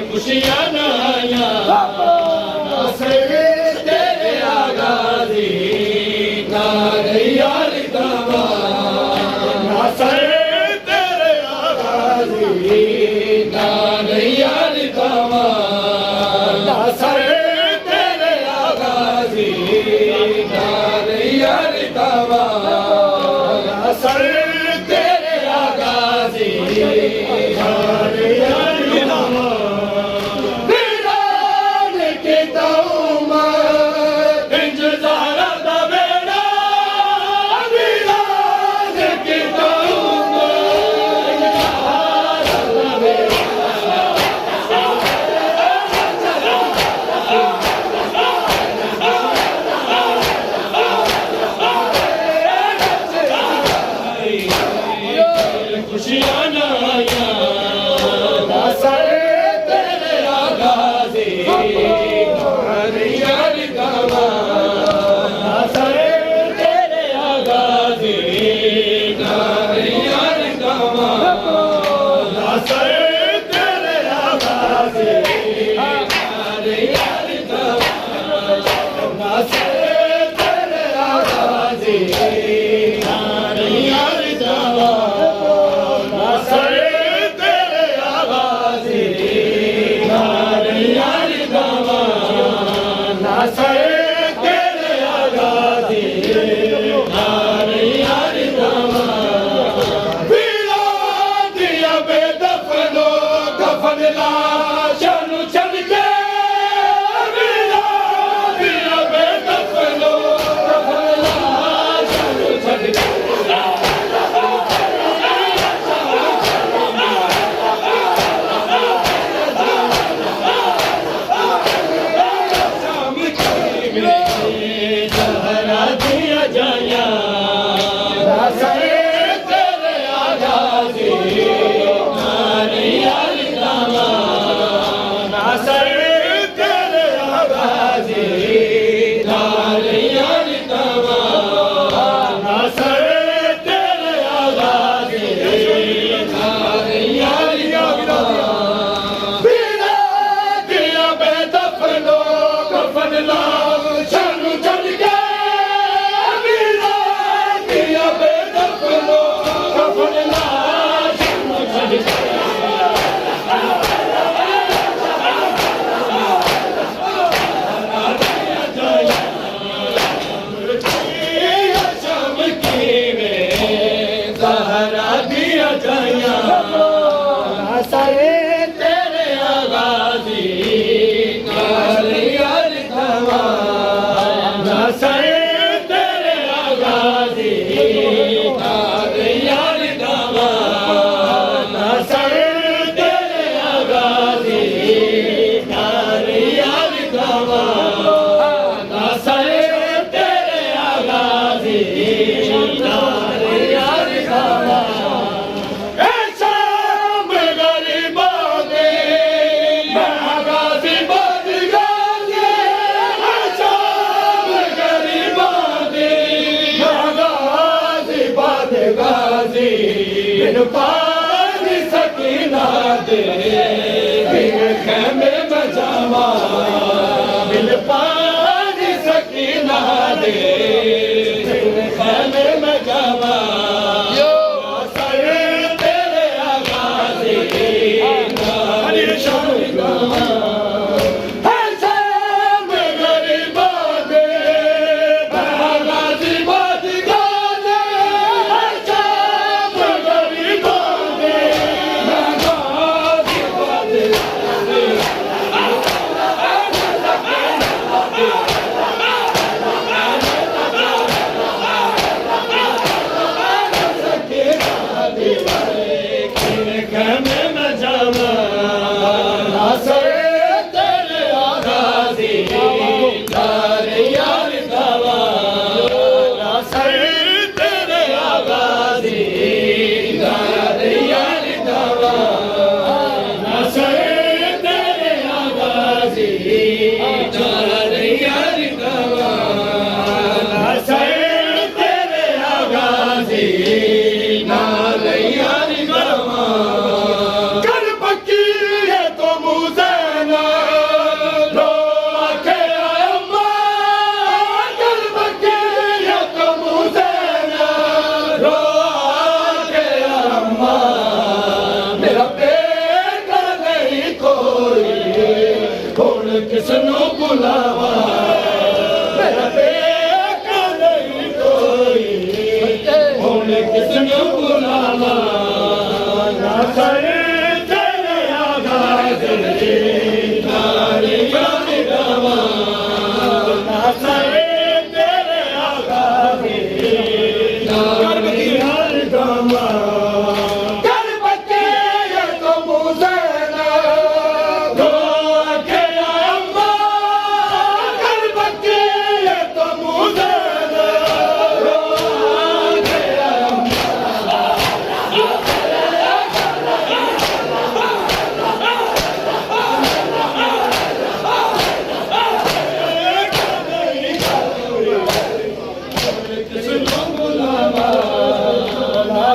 खुशियां नाया नासर तेरे आगाज़ी नारैया लिखावा नासर तेरे आगाज़ी नारैया लिखावा नासर तेरे आगाज़ी नारैया लिखावा नासर तेरे आगाज़ी नारैया लिखावा वीरान के तौमा इंतज़ार दा बेड़ा वीरान के तौमा इंतज़ार दा बेड़ा खुशियां नाया नासर तेरे आगाज़ी नारैया लिखावा नासर तेरे आगाज़ी नारैया लिखावा नासर तेरे आगाज़ी नारैया लिखावा नासर तेरे आगाज़ी नारैया लिखावा नासर तेरे आगाज़ी नारैया लिखावा नासर तेरे आगाज़ी नारैया लिखावा वीरान दिया बेदफनो कफन लाशां नूं छड्ड के वीरान दिया बेदफनो कफन लाशां नूं छड्ड के ज़हरा दिया जाया नासर तेरे आगाज़ी नारैया लिखावा नासर तेरे आगाज़ी नारैया लिखावा नासर तेरे आगाज़ी नारैया लिखावा वीरान दिया बेदफनो कफन लाशां नूं छड्ड के वीरान दिया बेदफनो कफन लाशां नूं छड्ड के शाम की में ज़हरा दिया जाया नासर तेरे आगाज़ी नारैया लिखावा नासर तेरे आगाज़ी नारैया लिखावा नासर तेरे आगाज़ी नारैया लिखावा नासर तेरे आगाज़ी नारैया लिखावा ऐ शाम गरीबों दे मैं गाज़ियाबाद गाज़ी ऐ शाम गरीबों दे मैं गाज़ियाबाद गाज़ी बिन पानी सकीना दे बिन ख़ैमे में जावा बिन पानी सकीना दे बिन ख़ैमे में जावा नासर तेरे आगाज़ी नारैया लिखावा ऐ शाम गरीबों दे मैं गाज़ियाबाद गाज़ी ऐ शाम गरीबों दे मैं गाज़ियाबाद गाज़ी ख़ैमे में जावा नासर किस नु बुलावा मेरा देखा नहीं कोई हुण किस नु बुलावा ना सरे तेरे आगाज़ दी तारियां गावा ना सरे तेरे आगाज़ दी तारियां गावा कर बच्चे ये तो मुझेना दो के अम्मा कर बच्चे ये तो मुझेना दो के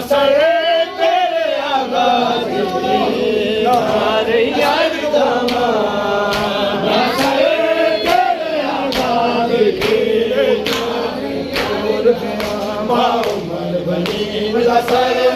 सरे तेरे आगाज़ नारे यार दामा सरे तेरे आगाज़ की और मन बनी सरे